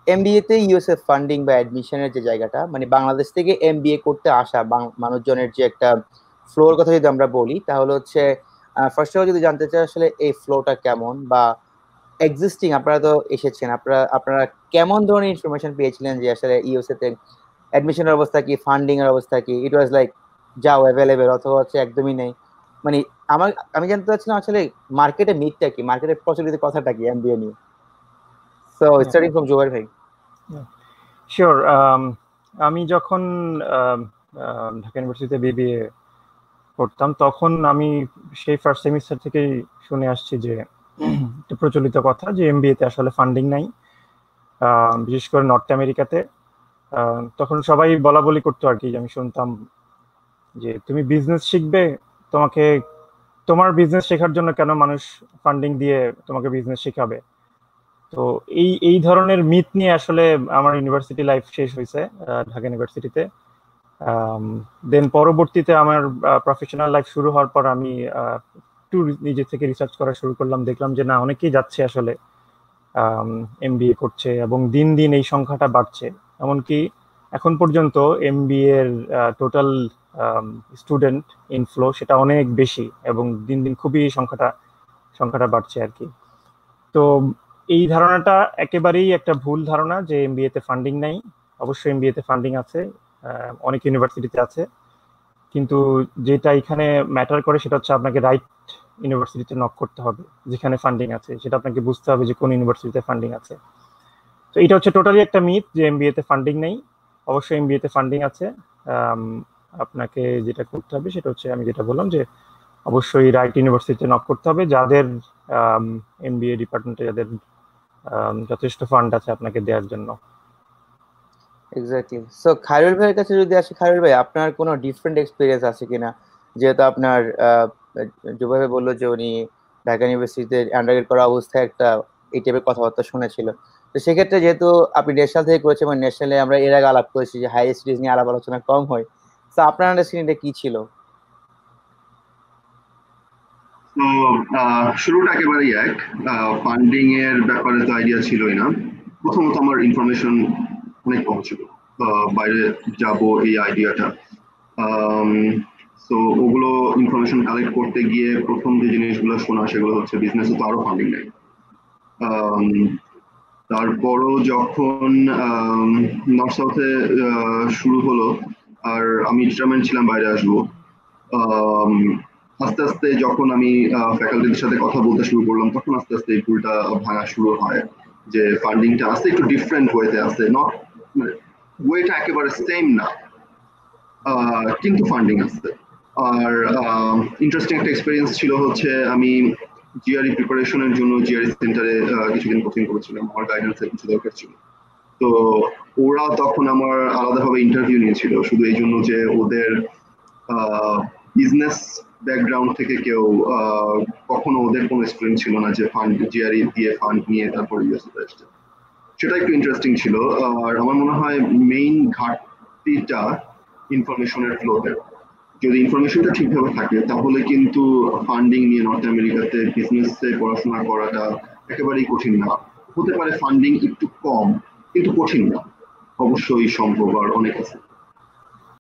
MBA তে USA funding বা অ্যাডমিশনের যে জায়গাটা, মানে বাংলাদেশ থেকে এমবিএ করতে আসা মানুষজনের যে একটা ফ্লোর কথা যদি আমরা বলি, তাহলে হচ্ছে ফার্স্ট অফ অল যদি জানতে চাই আসলে এই ফ্লোটা কেমন, বা এক্সিস্টিং, আপনারা তো এসেছেন, আপনারা আপনারা কেমন ধরনের ইনফরমেশন পেয়েছিলেন যে আসলে ইউএসএ তে অ্যাডমিশনের অবস্থা কি, ফান্ডিং এর অবস্থা কি, ইট ওয়াজ লাইক যাও অ্যাভেলেবেল অথবা হচ্ছে একদমই নেই? মানে আমি জানতে চাচ্ছিলাম আসলে মার্কেটে মিথটা কি, মার্কেটে প্রচলিত কথাটা কি এমবিএ নিয়ে। সো স্টার্টিং ফ্রম জুবাইর ভাই। শিওর। আমি যখন ঢাকা ইউনিভার্সিটিতে বিবিএ পড়তাম, তখন আমি সেই ফার্স্ট সেমিস্টার থেকেই শুনে আসছি যে একটা প্রচলিত কথা যে এমবিএ তে আসলে ফান্ডিং নাই, বিশেষ করে নর্থ আমেরিকাতে। তখন সবাই বলা বলি করতো আর কি, আমি শুনতাম যে তুমি বিজনেস শিখবে, তোমাকে তোমার বিজনেস শেখার জন্য কেন মানুষ ফান্ডিং দিয়ে তোমাকে বিজনেস শেখাবে। তো এই এই ধরনের মিথ নিয়ে আসলে আমার ইউনিভার্সিটি লাইফ শেষ হয়েছে ঢাকা ইউনিভার্সিটিতে। দেন পরবর্তীতে আমার প্রফেশনাল লাইফ শুরু হওয়ার পর আমি একটু নিজে থেকে রিসার্চ করা শুরু করলাম, দেখলাম যে না, অনেকেই যাচ্ছে আসলে এমবিএ করছে, এবং দিন দিন এই সংখ্যাটা বাড়ছে। এমনকি এখন পর্যন্ত এমবিএ এর টোটাল স্টুডেন্ট ইনফ্লো সেটা অনেক বেশি, এবং দিন দিন খুবই সংখ্যাটা বাড়ছে আর কি। তো এই ধারণাটা একেবারেই একটা ভুল ধারণা যে এমবিএ তে ফান্ডিং নাই। অবশ্যই এমবিএ তে ফান্ডিং আছে, অনেক ইউনিভার্সিটিতে আছে, কিন্তু যেটা এখানে ম্যাটার করে সেটা হচ্ছে আপনাকে রাইট ইউনিভার্সিটিতে নক করতে হবে যেখানে ফান্ডিং আছে, সেটা আপনাকে বুঝতে হবে যে কোন ইউনিভার্সিটিতে ফান্ডিং আছে। তো এটা হচ্ছে টোটালি একটা মিথ যে এমবিএ তে ফান্ডিং নেই। অবশ্যই এমবিএ তে ফান্ডিং আছে। আপনাকে যেটা করতে হবে সেটা হচ্ছে আমি যেটা বললাম, যে অবশ্যই রাইট ইউনিভার্সিটিতে নক করতে হবে, যাদের এমবিএ ডিপার্টমেন্টে যাদের যথেষ্ট ফান্ড আছে আপনাকে দেওয়ার জন্য। এক্স্যাক্টলি। সো খায়রুল ভাইয়ের কাছে যদি আসি, খায়রুল ভাই আপনার কোনো ডিফারেন্ট এক্সপিরিয়েন্স আছে কিনা? যেহেতু আপনার জুবাই ভাই বললো যে উনি ঢাকা ইউনিভার্সিটিতে আন্ডারগ্রেড করা অবস্থায় একটা এই টাইপের কথাবার্তা শুনেছিল। তো সেক্ষেত্রে যেহেতু আপনি ন্যাশনাল থেকে করেছেন, মানে ন্যাশনালে আমরা এর আগে আলাপ করেছি যে হাই স্টাডিজ নিয়ে আলাপ আলোচনা কম হয়, তো আপনার আন্ডারস্ট্যান্ডিংটা কি ছিল? তো শুরুটা একেবারেই এক, ফান্ডিং এর ব্যাপারে তো আইডিয়া ছিলই না। প্রথমত আমার ইনফরমেশন অনেক কম ছিল, বাইরে যাব এই আইডিয়াটা। তো ওগুলো ইনফরমেশন কালেক্ট করতে গিয়ে প্রথম যে জিনিসগুলো শোনা সেগুলো হচ্ছে বিজনেসে তো আরো ফান্ডিং নেই। তারপরও যখন নর্থ সাউথে শুরু হলো আর আমি ডিটারমেন্ট ছিলাম বাইরে আসবো, আস্তে আস্তে যখন আমি ফ্যাকাল্টিদের সাথে কথা বলতে শুরু করলাম, তখন আস্তে আস্তে এই ভুলটা ভাঙা শুরু হয় যে ফান্ডিংটা আসতে একটু ডিফারেন্ট ওয়েতে আসে, নট ওয়েটা একেবারে সেম না, কিন্তু ফান্ডিং আসছে। আর ইন্টারেস্টিং একটা এক্সপিরিয়েন্স ছিল হচ্ছে আমি জিআরই প্রিপারেশনের জন্য জিআরই সেন্টারে কিছুদিন কোচিং করেছিলাম, আমার গাইডেন্সের কিছু দরকার ছিল। তো ওরা তখন আমার আলাদাভাবে ইন্টারভিউ নিয়েছিল শুধু এই জন্য যে ওদের বিজনেস ব্যাকগ্রাউন্ড থেকে কেউ কখনো ওদের কোনো স্টুডেন্ট ছিল না যে ফান্ড জিআরই দিয়ে ফান্ড নিয়ে তারপর ইউএসএ আসছে। সেটা একটু ইন্টারেস্টিং ছিল। আর আমার মনে হয় মেইন ঘাটতিটা ইনফরমেশনের ফ্লোতে। যদি ইনফরমেশনটা ঠিকভাবে থাকে তাহলে কিন্তু ফান্ডিং নিয়ে নর্থ আমেরিকাতে বিজনেসে পড়াশোনা করাটা একেবারেই কঠিন না। হতে পারে ফান্ডিং একটু কম, কিন্তু কঠিন না, অবশ্যই সম্ভব আর অনেক আছে।